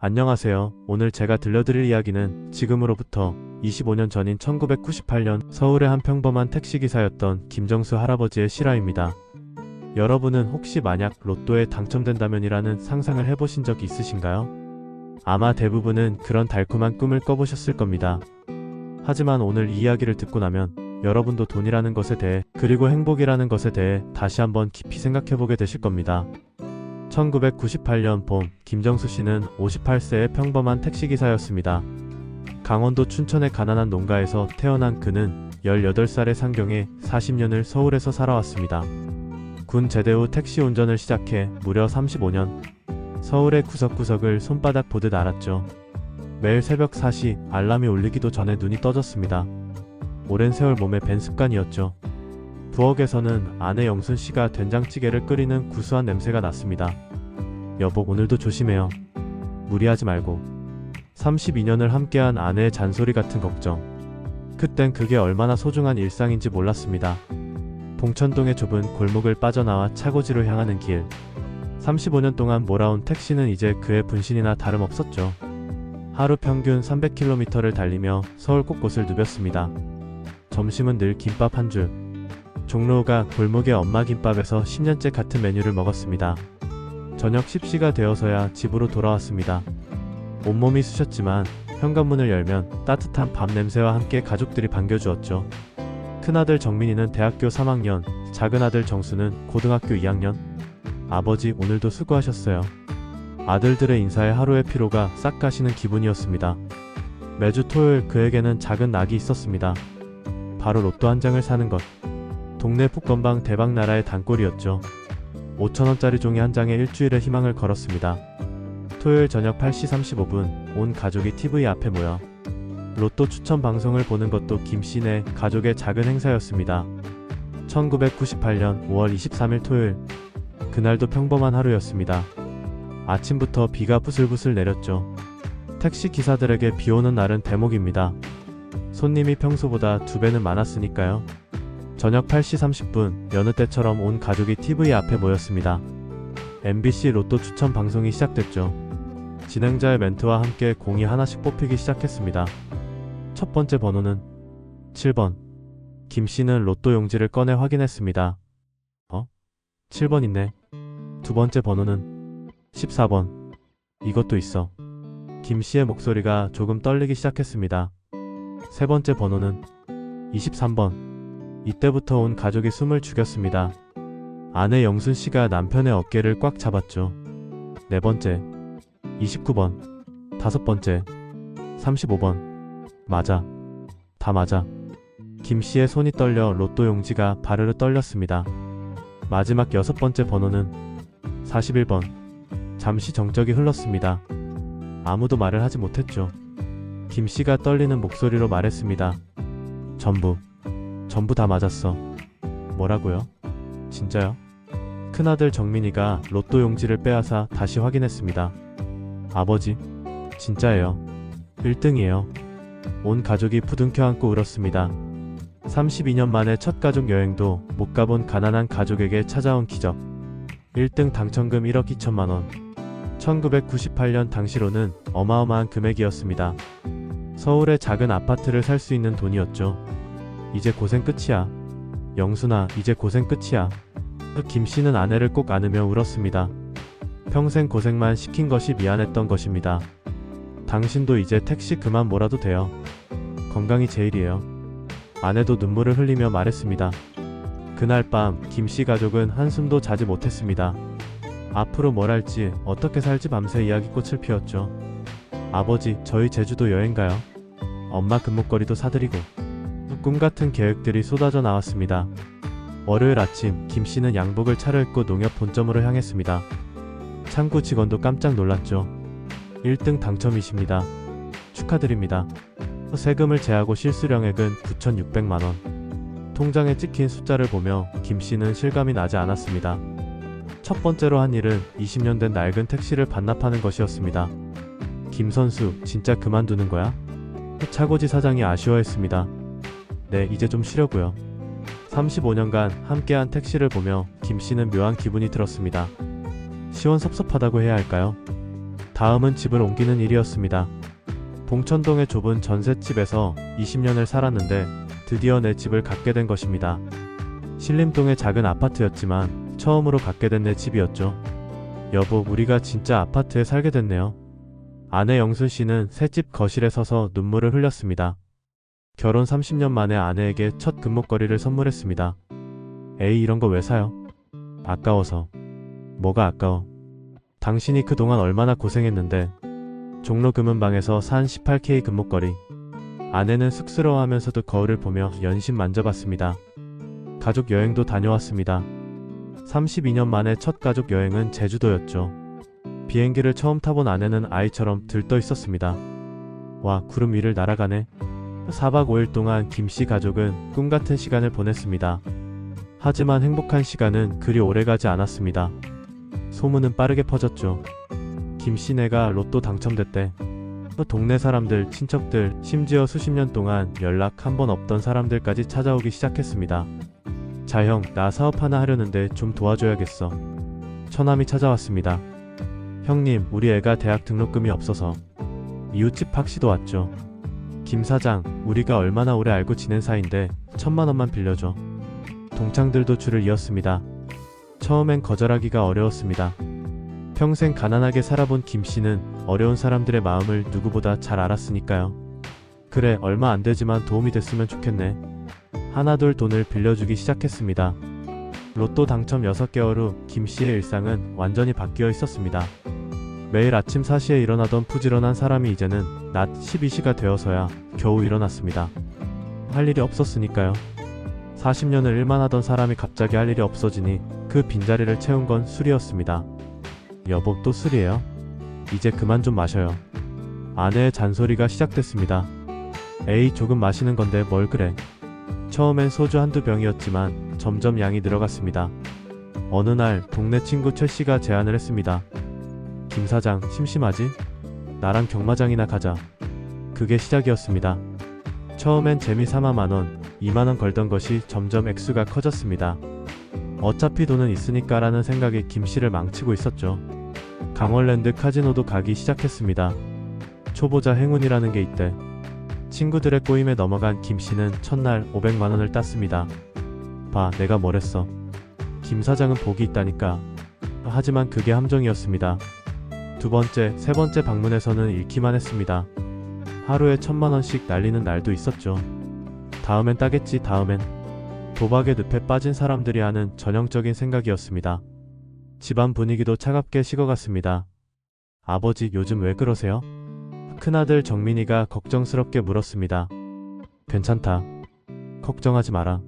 안녕하세요. 오늘 제가 들려드릴 이야기는 지금으로부터 25년 전인 1998년 서울의 한 평범한 택시기사였던 김정수 할아버지의 실화입니다. 여러분은 혹시 만약 로또에 당첨된다면이라는 상상을 해보신 적 있으신가요? 아마 대부분은 그런 달콤한 꿈을 꿔보셨을 겁니다. 하지만 오늘 이 이야기를 듣고 나면 여러분도 돈이라는 것에 대해 그리고 행복이라는 것에 대해 다시 한번 깊이 생각해보게 되실 겁니다. 1998년 봄, 김정수 씨는 58세의 평범한 택시기사였습니다. 강원도 춘천의 가난한 농가에서 태어난 그는 18살의 상경에 40년을 서울에서 살아왔습니다. 군 제대 후 택시 운전을 시작해 무려 35년, 서울의 구석구석을 손바닥 보듯 알았죠. 매일 새벽 4시 알람이 울리기도 전에 눈이 떠졌습니다. 오랜 세월 몸에 밴 습관이었죠. 부엌에서는 아내 영순 씨가 된장찌개를 끓이는 구수한 냄새가 났습니다. 여보, 오늘도 조심해요. 무리하지 말고. 32년을 함께한 아내의 잔소리 같은 걱정. 그땐 그게 얼마나 소중한 일상인지 몰랐습니다. 봉천동의 좁은 골목을 빠져나와 차고지로 향하는 길. 35년 동안 몰아온 택시는 이제 그의 분신이나 다름없었죠. 하루 평균 300km를 달리며 서울 곳곳을 누볐습니다. 점심은 늘 김밥 한 줄. 종로가 골목의 엄마 김밥에서 10년째 같은 메뉴를 먹었습니다. 저녁 10시가 되어서야 집으로 돌아왔습니다. 온몸이 쑤셨지만 현관문을 열면 따뜻한 밥 냄새와 함께 가족들이 반겨주었죠. 큰아들 정민이는 대학교 3학년, 작은아들 정수는 고등학교 2학년. 아버지, 오늘도 수고하셨어요. 아들들의 인사에 하루의 피로가 싹 가시는 기분이었습니다. 매주 토요일 그에게는 작은 낙이 있었습니다. 바로 로또 한 장을 사는 것. 동네 복권방 대박나라의 단골이었죠. 5,000원짜리 종이 한 장에 일주일의 희망을 걸었습니다. 토요일 저녁 8시 35분 온 가족이 TV 앞에 모여 로또 추천 방송을 보는 것도 김씨네 가족의 작은 행사였습니다. 1998년 5월 23일 토요일, 그날도 평범한 하루였습니다. 아침부터 비가 부슬부슬 내렸죠. 택시 기사들에게 비 오는 날은 대목입니다. 손님이 평소보다 2배는 많았으니까요. 저녁 8시 30분 여느 때처럼 온 가족이 TV 앞에 모였습니다. MBC 로또 추천 방송이 시작됐죠. 진행자의 멘트와 함께 공이 하나씩 뽑히기 시작했습니다. 첫 번째 번호는 7번. 김씨는 로또 용지를 꺼내 확인했습니다. 7번 있네. 두 번째 번호는 14번. 이것도 있어. 김씨의 목소리가 조금 떨리기 시작했습니다. 세 번째 번호는 23번. 이때부터 온 가족이 숨을 죽였습니다. 아내 영순 씨가 남편의 어깨를 꽉 잡았죠. 네 번째, 29번, 다섯 번째, 35번. 맞아. 다 맞아. 김 씨의 손이 떨려 로또 용지가 바르르 떨렸습니다. 마지막 여섯 번째 번호는 41번. 잠시 정적이 흘렀습니다. 아무도 말을 하지 못했죠. 김 씨가 떨리는 목소리로 말했습니다. 전부 다 맞았어. 뭐라고요? 진짜요? 큰아들 정민이가 로또 용지를 빼앗아 다시 확인했습니다. 아버지, 진짜예요. 1등이에요. 온 가족이 부둥켜 안고 울었습니다. 32년 만에 첫 가족 여행도 못 가본 가난한 가족에게 찾아온 기적. 1등 당첨금 1억 2천만 원. 1998년 당시로는 어마어마한 금액이었습니다. 서울의 작은 아파트를 살 수 있는 돈이었죠. 이제 고생 끝이야. 영순아, 이제 고생 끝이야. 김씨는 아내를 꼭 안으며 울었습니다. 평생 고생만 시킨 것이 미안했던 것입니다. 당신도 이제 택시 그만 몰아도 돼요. 건강이 제일이에요. 아내도 눈물을 흘리며 말했습니다. 그날 밤 김씨 가족은 한숨도 자지 못했습니다. 앞으로 뭘 할지, 어떻게 살지 밤새 이야기꽃을 피웠죠. 아버지, 저희 제주도 여행 가요. 엄마 금목걸이도 사드리고. 꿈같은 계획들이 쏟아져 나왔습니다. 월요일 아침, 김씨는 양복을 차려입고 농협 본점으로 향했습니다. 창구 직원도 깜짝 놀랐죠. 1등 당첨이십니다. 축하드립니다. 세금을 제하고 실수령액은 9,600만원. 통장에 찍힌 숫자를 보며 김씨는 실감이 나지 않았습니다. 첫 번째로 한 일은 20년 된 낡은 택시를 반납하는 것이었습니다. 김선수, 진짜 그만두는 거야? 차고지 사장이 아쉬워했습니다. 네, 이제 좀 쉬려고요. 35년간 함께한 택시를 보며 김씨는 묘한 기분이 들었습니다. 시원섭섭하다고 해야 할까요? 다음은 집을 옮기는 일이었습니다. 봉천동의 좁은 전셋집에서 20년을 살았는데 드디어 내 집을 갖게 된 것입니다. 신림동의 작은 아파트였지만 처음으로 갖게 된 내 집이었죠. 여보, 우리가 진짜 아파트에 살게 됐네요. 아내 영순 씨는 새집 거실에 서서 눈물을 흘렸습니다. 결혼 30년 만에 아내에게 첫 금목걸이를 선물했습니다. 에이, 이런 거 왜 사요? 아까워서. 뭐가 아까워? 당신이 그동안 얼마나 고생했는데. 종로 금은방에서 산 18K 금목걸이. 아내는 쑥스러워하면서도 거울을 보며 연신 만져봤습니다. 가족 여행도 다녀왔습니다. 32년 만에 첫 가족 여행은 제주도였죠. 비행기를 처음 타본 아내는 아이처럼 들떠 있었습니다. 와, 구름 위를 날아가네. 4박 5일 동안 김씨 가족은 꿈같은 시간을 보냈습니다. 하지만 행복한 시간은 그리 오래가지 않았습니다. 소문은 빠르게 퍼졌죠. 김씨네가 로또 당첨됐대. 동네 사람들, 친척들, 심지어 수십 년 동안 연락 한 번 없던 사람들까지 찾아오기 시작했습니다. 자, 형, 나 사업 하나 하려는데 좀 도와줘야겠어. 처남이 찾아왔습니다. 형님, 우리 애가 대학 등록금이 없어서. 이웃집 박씨도 왔죠. 김 사장, 우리가 얼마나 오래 알고 지낸 사이인데 1,000만 원만 빌려줘. 동창들도 줄을 이었습니다. 처음엔 거절하기가 어려웠습니다. 평생 가난하게 살아본 김씨는 어려운 사람들의 마음을 누구보다 잘 알았으니까요. 그래, 얼마 안 되지만 도움이 됐으면 좋겠네. 하나둘 돈을 빌려주기 시작했습니다. 로또 당첨 6개월 후 김씨의 일상은 완전히 바뀌어 있었습니다. 매일 아침 4시에 일어나던 부지런한 사람이 이제는 낮 12시가 되어서야 겨우 일어났습니다. 할 일이 없었으니까요. 40년을 일만 하던 사람이 갑자기 할 일이 없어지니 그 빈자리를 채운 건 술이었습니다. 여보, 또 술이에요? 이제 그만 좀 마셔요. 아내의 잔소리가 시작됐습니다. 에이, 조금 마시는 건데 뭘 그래. 처음엔 소주 한두 병이었지만 점점 양이 늘어갔습니다. 어느 날 동네 친구 최씨가 제안을 했습니다. 김 사장, 심심하지? 나랑 경마장이나 가자. 그게 시작이었습니다. 처음엔 재미 삼아 만원, 2만원 걸던 것이 점점 액수가 커졌습니다. 어차피 돈은 있으니까 라는 생각이 김씨를 망치고 있었죠. 강원랜드 카지노도 가기 시작했습니다. 초보자 행운이라는 게 있대. 친구들의 꼬임에 넘어간 김씨는 첫날 500만원을 땄습니다. 봐, 내가 뭘 했어. 김 사장은 복이 있다니까. 하지만 그게 함정이었습니다. 두 번째, 세 번째 방문에서는 잃기만 했습니다. 하루에 1,000만원씩 날리는 날도 있었죠. 다음엔 따겠지, 다음엔. 도박의 늪에 빠진 사람들이 하는 전형적인 생각이었습니다. 집안 분위기도 차갑게 식어갔습니다. 아버지, 요즘 왜 그러세요? 큰아들 정민이가 걱정스럽게 물었습니다. 괜찮다. 걱정하지 마라.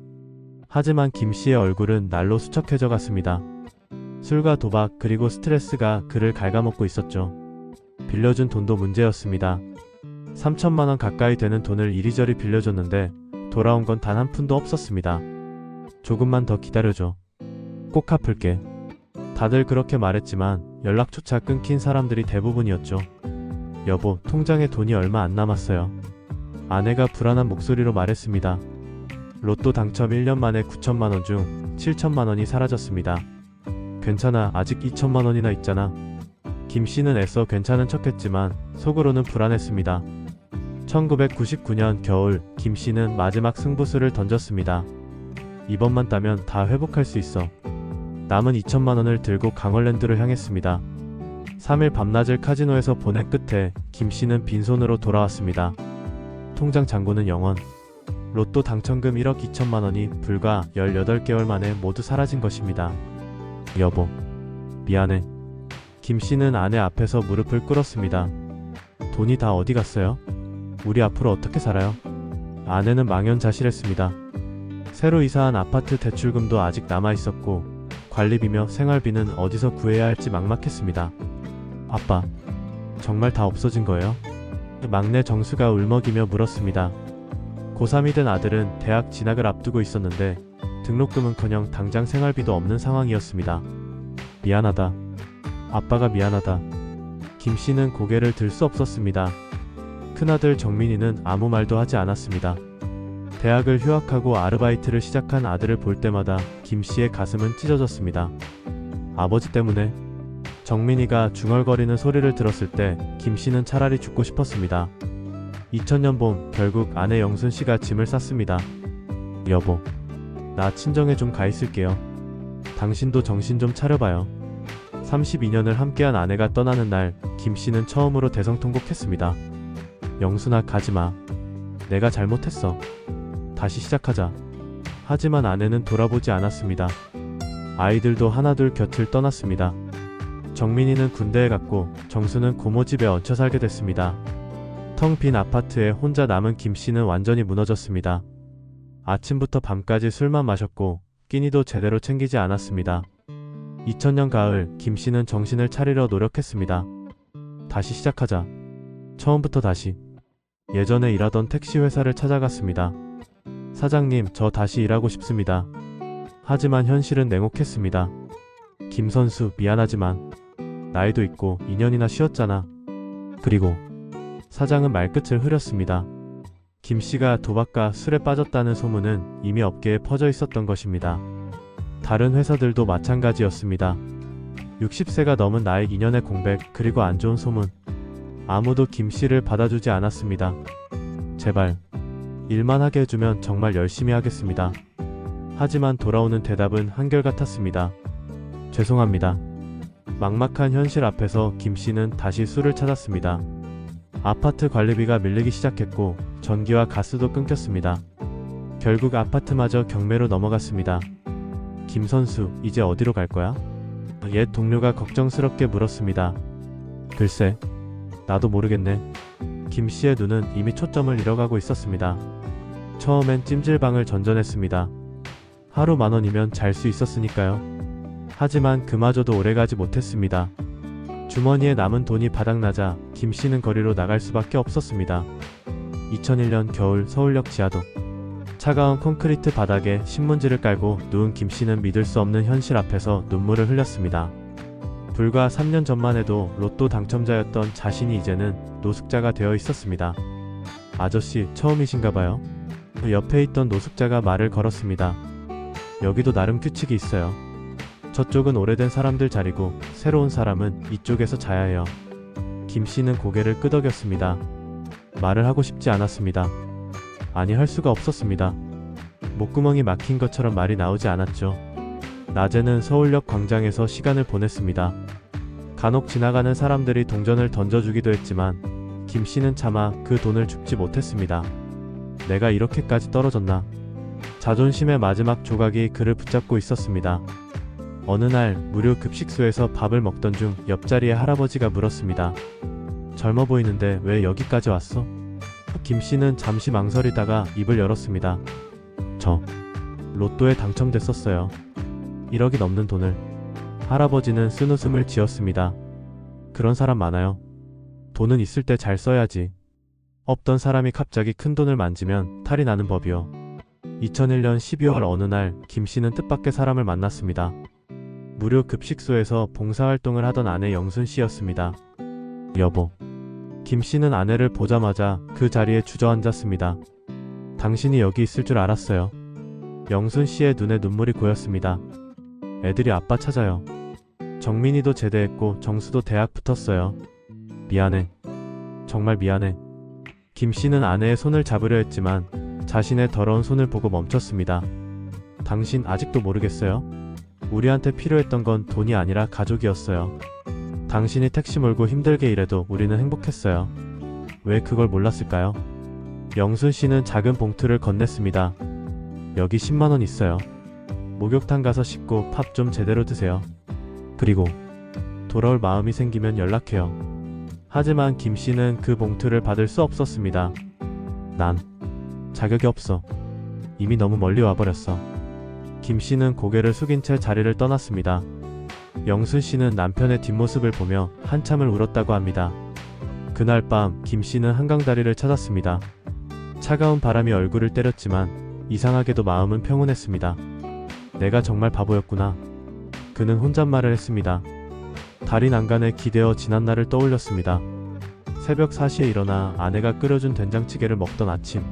하지만 김씨의 얼굴은 날로 수척해져 갔습니다. 술과 도박 그리고 스트레스가 그를 갉아먹고 있었죠. 빌려준 돈도 문제였습니다. 3,000만원 가까이 되는 돈을 이리저리 빌려줬는데 돌아온 건 단 한 푼도 없었습니다. 조금만 더 기다려줘. 꼭 갚을게. 다들 그렇게 말했지만 연락조차 끊긴 사람들이 대부분이었죠. 여보, 통장에 돈이 얼마 안 남았어요. 아내가 불안한 목소리로 말했습니다. 로또 당첨 1년 만에 9,000만원 중 7,000만원이 사라졌습니다. 괜찮아, 아직 2,000만원이나 있잖아. 김씨는 애써 괜찮은 척했지만 속으로는 불안했습니다. 1999년 겨울, 김씨는 마지막 승부수를 던졌습니다. 이번만 따면 다 회복할 수 있어. 남은 2,000만원을 들고 강원랜드로 향했습니다. 3일 밤낮을 카지노에서 보낸 끝에 김씨는 빈손으로 돌아왔습니다. 통장 잔고는 0원. 로또 당첨금 1억 2천만원이 불과 18개월 만에 모두 사라진 것입니다. 여보, 미안해. 김씨는 아내 앞에서 무릎을 꿇었습니다. 돈이 다 어디 갔어요? 우리 앞으로 어떻게 살아요? 아내는 망연자실했습니다. 새로 이사한 아파트 대출금도 아직 남아있었고 관리비며 생활비는 어디서 구해야 할지 막막했습니다. 아빠, 정말 다 없어진 거예요? 막내 정수가 울먹이며 물었습니다. 고3이 된 아들은 대학 진학을 앞두고 있었는데 등록금은커녕 당장 생활비도 없는 상황이었습니다. 미안하다. 아빠가 미안하다. 김씨는 고개를 들 수 없었습니다. 큰아들 정민이는 아무 말도 하지 않았습니다. 대학을 휴학하고 아르바이트를 시작한 아들을 볼 때마다 김씨의 가슴은 찢어졌습니다. 아버지 때문에. 정민이가 중얼거리는 소리를 들었을 때 김씨는 차라리 죽고 싶었습니다. 2000년 봄 결국 아내 영순씨가 짐을 쌌습니다. 여보, 나 친정에 좀 가 있을게요. 당신도 정신 좀 차려봐요. 32년을 함께한 아내가 떠나는 날 김씨는 처음으로 대성통곡했습니다. 영순아, 가지마. 내가 잘못했어. 다시 시작하자. 하지만 아내는 돌아보지 않았습니다. 아이들도 하나둘 곁을 떠났습니다. 정민이는 군대에 갔고 정수는 고모 집에 얹혀 살게 됐습니다. 텅 빈 아파트에 혼자 남은 김씨는 완전히 무너졌습니다. 아침부터 밤까지 술만 마셨고 끼니도 제대로 챙기지 않았습니다. 2000년 가을 김씨는 정신을 차리려 노력했습니다. 다시 시작하자. 처음부터 다시. 예전에 일하던 택시 회사를 찾아갔습니다. 사장님, 저 다시 일하고 싶습니다. 하지만 현실은 냉혹했습니다. 김선수, 미안하지만 나이도 있고 2년이나 쉬었잖아. 그리고 사장은 말끝을 흐렸습니다. 김씨가 도박과 술에 빠졌다는 소문은 이미 업계에 퍼져 있었던 것입니다. 다른 회사들도 마찬가지였습니다. 60세가 넘은 나의 2년의 공백, 그리고 안 좋은 소문. 아무도 김씨를 받아주지 않았습니다. 제발 일만 하게 해주면 정말 열심히 하겠습니다. 하지만 돌아오는 대답은 한결같았습니다. 죄송합니다. 막막한 현실 앞에서 김씨는 다시 술을 찾았습니다. 아파트 관리비가 밀리기 시작했고 전기와 가스도 끊겼습니다. 결국 아파트마저 경매로 넘어갔습니다. 김선수, 이제 어디로 갈 거야? 옛 동료가 걱정스럽게 물었습니다. 글쎄, 나도 모르겠네. 김씨의 눈은 이미 초점을 잃어가고 있었습니다. 처음엔 찜질방을 전전했습니다. 하루 10,000원이면 잘 수 있었으니까요. 하지만 그마저도 오래가지 못했습니다. 주머니에 남은 돈이 바닥나자 김씨는 거리로 나갈 수밖에 없었습니다. 2001년 겨울 서울역 지하도. 차가운 콘크리트 바닥에 신문지를 깔고 누운 김씨는 믿을 수 없는 현실 앞에서 눈물을 흘렸습니다. 불과 3년 전만 해도 로또 당첨자였던 자신이 이제는 노숙자가 되어 있었습니다. 아저씨, 처음이신가봐요? 옆에 있던 노숙자가 말을 걸었습니다. 여기도 나름 규칙이 있어요. 저쪽은 오래된 사람들 자리고 새로운 사람은 이쪽에서 자야 해요. 김씨는 고개를 끄덕였습니다. 말을 하고 싶지 않았습니다. 아니, 할 수가 없었습니다. 목구멍이 막힌 것처럼 말이 나오지 않았죠. 낮에는 서울역 광장에서 시간을 보냈습니다. 간혹 지나가는 사람들이 동전을 던져주기도 했지만 김씨는 차마 그 돈을 줍지 못했습니다. 내가 이렇게까지 떨어졌나? 자존심의 마지막 조각이 그를 붙잡고 있었습니다. 어느 날 무료 급식소에서 밥을 먹던 중 옆자리의 할아버지가 물었습니다. 젊어 보이는데 왜 여기까지 왔어? 김씨는 잠시 망설이다가 입을 열었습니다. 저 로또에 당첨됐었어요. 1억이 넘는 돈을. 할아버지는 쓴웃음을 지었습니다. 그런 사람 많아요. 돈은 있을 때 잘 써야지. 없던 사람이 갑자기 큰 돈을 만지면 탈이 나는 법이요. 2001년 12월 어느 날 김씨는 뜻밖의 사람을 만났습니다. 무료 급식소에서 봉사활동을 하던 아내 영순씨였습니다. 여보. 김씨는 아내를 보자마자 그 자리에 주저앉았습니다. 당신이 여기 있을 줄 알았어요. 영순씨의 눈에 눈물이 고였습니다. 애들이 아빠 찾아요. 정민이도 제대했고 정수도 대학 붙었어요. 미안해. 정말 미안해. 김씨는 아내의 손을 잡으려 했지만 자신의 더러운 손을 보고 멈췄습니다. 당신 아직도 모르겠어요? 우리한테 필요했던 건 돈이 아니라 가족이었어요. 당신이 택시 몰고 힘들게 일해도 우리는 행복했어요. 왜 그걸 몰랐을까요? 영순씨는 작은 봉투를 건넸습니다. 여기 10만원 있어요. 목욕탕 가서 씻고 밥 좀 제대로 드세요. 그리고 돌아올 마음이 생기면 연락해요. 하지만 김씨는 그 봉투를 받을 수 없었습니다. 난 자격이 없어. 이미 너무 멀리 와버렸어. 김씨는 고개를 숙인 채 자리를 떠났습니다. 영순씨는 남편의 뒷모습을 보며 한참을 울었다고 합니다. 그날 밤 김씨는 한강다리를 찾았습니다. 차가운 바람이 얼굴을 때렸지만 이상하게도 마음은 평온했습니다. 내가 정말 바보였구나. 그는 혼잣말을 했습니다. 다리 난간에 기대어 지난날을 떠올렸습니다. 새벽 4시에 일어나 아내가 끓여준 된장찌개를 먹던 아침.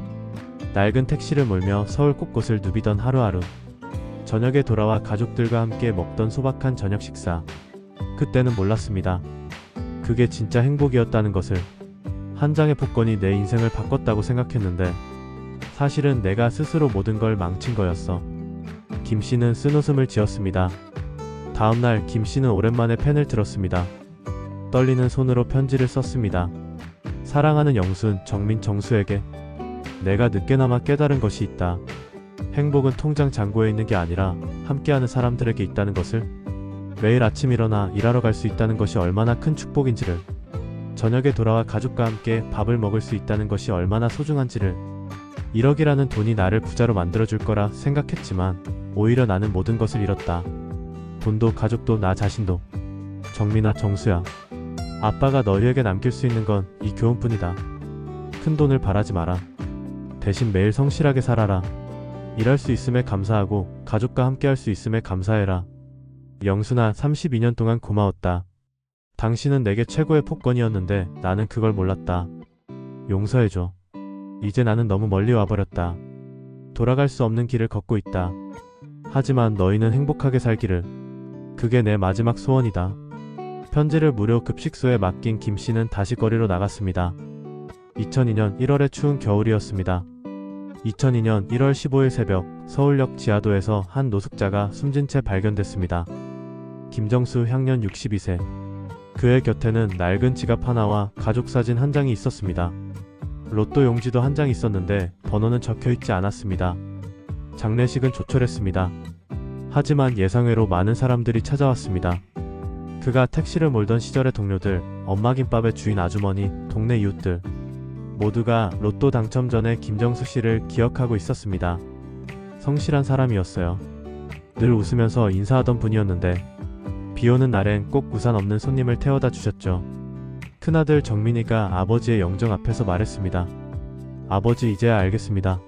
낡은 택시를 몰며 서울 곳곳을 누비던 하루하루. 저녁에 돌아와 가족들과 함께 먹던 소박한 저녁 식사. 그때는 몰랐습니다. 그게 진짜 행복이었다는 것을. 한 장의 복권이 내 인생을 바꿨다고 생각했는데 사실은 내가 스스로 모든 걸 망친 거였어. 김 씨는 쓴웃음을 지었습니다. 다음날 김 씨는 오랜만에 펜을 들었습니다. 떨리는 손으로 편지를 썼습니다. 사랑하는 영순, 정민, 정수에게 내가 늦게나마 깨달은 것이 있다. 행복은 통장 잔고에 있는 게 아니라 함께하는 사람들에게 있다는 것을. 매일 아침 일어나 일하러 갈 수 있다는 것이 얼마나 큰 축복인지를. 저녁에 돌아와 가족과 함께 밥을 먹을 수 있다는 것이 얼마나 소중한지를. 1억이라는 돈이 나를 부자로 만들어줄 거라 생각했지만 오히려 나는 모든 것을 잃었다. 돈도 가족도 나 자신도. 정민아, 정수야. 아빠가 너희에게 남길 수 있는 건 이 교훈뿐이다. 큰 돈을 바라지 마라. 대신 매일 성실하게 살아라. 일할 수 있음에 감사하고 가족과 함께 할 수 있음에 감사해라. 영순아, 32년 동안 고마웠다. 당신은 내게 최고의 폭권이었는데 나는 그걸 몰랐다. 용서해줘. 이제 나는 너무 멀리 와버렸다. 돌아갈 수 없는 길을 걷고 있다. 하지만 너희는 행복하게 살기를. 그게 내 마지막 소원이다. 편지를 무료 급식소에 맡긴 김 씨는 다시 거리로 나갔습니다. 2002년 1월의 추운 겨울이었습니다. 2002년 1월 15일 새벽 서울역 지하도에서 한 노숙자가 숨진 채 발견됐습니다. 김정수 향년 62세. 그의 곁에는 낡은 지갑 하나와 가족 사진 한 장이 있었습니다. 로또 용지도 한 장 있었는데 번호는 적혀있지 않았습니다. 장례식은 조촐했습니다. 하지만 예상외로 많은 사람들이 찾아왔습니다. 그가 택시를 몰던 시절의 동료들, 엄마 김밥의 주인 아주머니, 동네 이웃들 모두가 로또 당첨 전에 김정수 씨를 기억하고 있었습니다. 성실한 사람이었어요. 늘 웃으면서 인사하던 분이었는데 비오는 날엔 꼭 우산 없는 손님을 태워다 주셨죠. 큰아들 정민이가 아버지의 영정 앞에서 말했습니다. 아버지, 이제야 알겠습니다.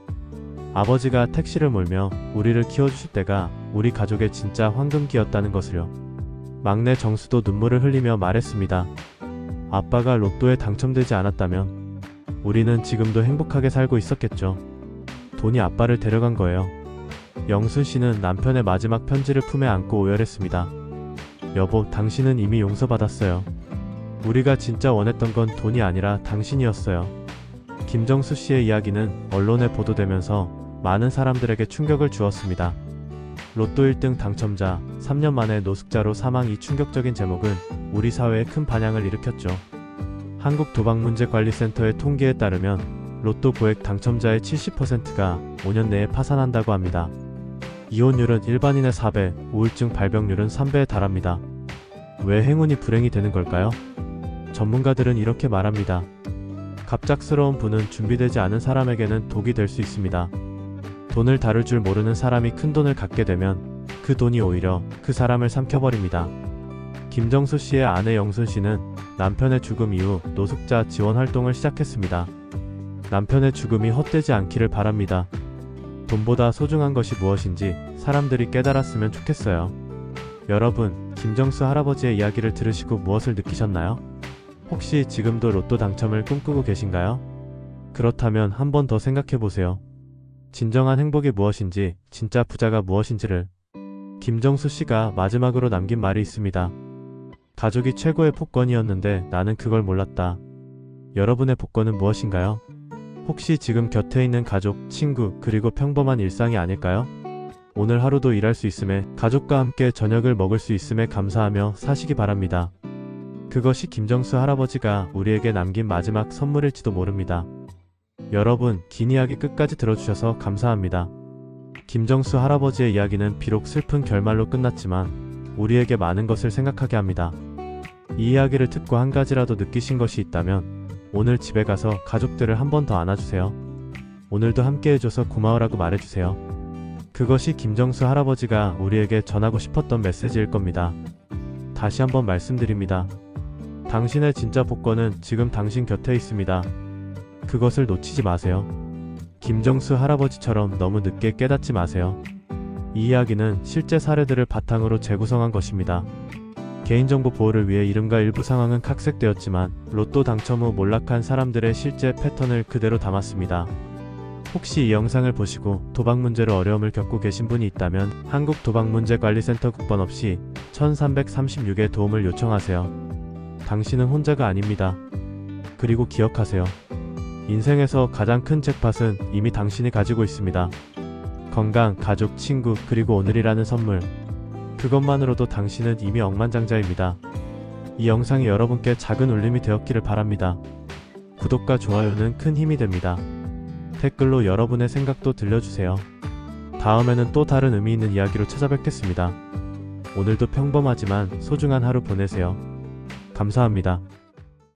아버지가 택시를 몰며 우리를 키워주실 때가 우리 가족의 진짜 황금기였다는 것을요. 막내 정수도 눈물을 흘리며 말했습니다. 아빠가 로또에 당첨되지 않았다면 우리는 지금도 행복하게 살고 있었겠죠. 돈이 아빠를 데려간 거예요. 영순 씨는 남편의 마지막 편지를 품에 안고 오열했습니다. 여보, 당신은 이미 용서받았어요. 우리가 진짜 원했던 건 돈이 아니라 당신이었어요. 김정수 씨의 이야기는 언론에 보도되면서 많은 사람들에게 충격을 주었습니다. 로또 1등 당첨자, 3년 만에 노숙자로 사망. 이 충격적인 제목은 우리 사회에 큰 반향을 일으켰죠. 한국도박문제관리센터의 통계에 따르면 로또 고액 당첨자의 70%가 5년 내에 파산한다고 합니다. 이혼율은 일반인의 4배, 우울증 발병률은 3배에 달합니다. 왜 행운이 불행이 되는 걸까요? 전문가들은 이렇게 말합니다. 갑작스러운 부는 준비되지 않은 사람에게는 독이 될 수 있습니다. 돈을 다룰 줄 모르는 사람이 큰 돈을 갖게 되면 그 돈이 오히려 그 사람을 삼켜버립니다. 김정수 씨의 아내 영순 씨는 남편의 죽음 이후 노숙자 지원 활동을 시작했습니다. 남편의 죽음이 헛되지 않기를 바랍니다. 돈보다 소중한 것이 무엇인지 사람들이 깨달았으면 좋겠어요. 여러분, 김정수 할아버지의 이야기를 들으시고 무엇을 느끼셨나요? 혹시 지금도 로또 당첨을 꿈꾸고 계신가요? 그렇다면 한 번 더 생각해보세요. 진정한 행복이 무엇인지, 진짜 부자가 무엇인지를. 김정수 씨가 마지막으로 남긴 말이 있습니다. 가족이 최고의 복권이었는데 나는 그걸 몰랐다. 여러분의 복권은 무엇인가요? 혹시 지금 곁에 있는 가족, 친구, 그리고 평범한 일상이 아닐까요? 오늘 하루도 일할 수 있음에, 가족과 함께 저녁을 먹을 수 있음에 감사하며 사시기 바랍니다. 그것이 김정수 할아버지가 우리에게 남긴 마지막 선물일지도 모릅니다. 여러분, 긴 이야기 끝까지 들어주셔서 감사합니다. 김정수 할아버지의 이야기는 비록 슬픈 결말로 끝났지만 우리에게 많은 것을 생각하게 합니다. 이 이야기를 듣고 한 가지라도 느끼신 것이 있다면 오늘 집에 가서 가족들을 한 번 더 안아주세요. 오늘도 함께 해줘서 고마워라고 말해주세요. 그것이 김정수 할아버지가 우리에게 전하고 싶었던 메시지일 겁니다. 다시 한번 말씀드립니다. 당신의 진짜 복권은 지금 당신 곁에 있습니다. 그것을 놓치지 마세요. 김정수 할아버지처럼 너무 늦게 깨닫지 마세요. 이 이야기는 실제 사례들을 바탕으로 재구성한 것입니다. 개인정보 보호를 위해 이름과 일부 상황은 각색되었지만 로또 당첨 후 몰락한 사람들의 실제 패턴을 그대로 담았습니다. 혹시 이 영상을 보시고 도박 문제로 어려움을 겪고 계신 분이 있다면 한국도박문제관리센터 국번 없이 1336의 도움을 요청하세요. 당신은 혼자가 아닙니다. 그리고 기억하세요. 인생에서 가장 큰 잭팟은 이미 당신이 가지고 있습니다. 건강, 가족, 친구, 그리고 오늘이라는 선물. 그것만으로도 당신은 이미 억만장자입니다. 이 영상이 여러분께 작은 울림이 되었기를 바랍니다. 구독과 좋아요는 큰 힘이 됩니다. 댓글로 여러분의 생각도 들려주세요. 다음에는 또 다른 의미 있는 이야기로 찾아뵙겠습니다. 오늘도 평범하지만 소중한 하루 보내세요. 감사합니다.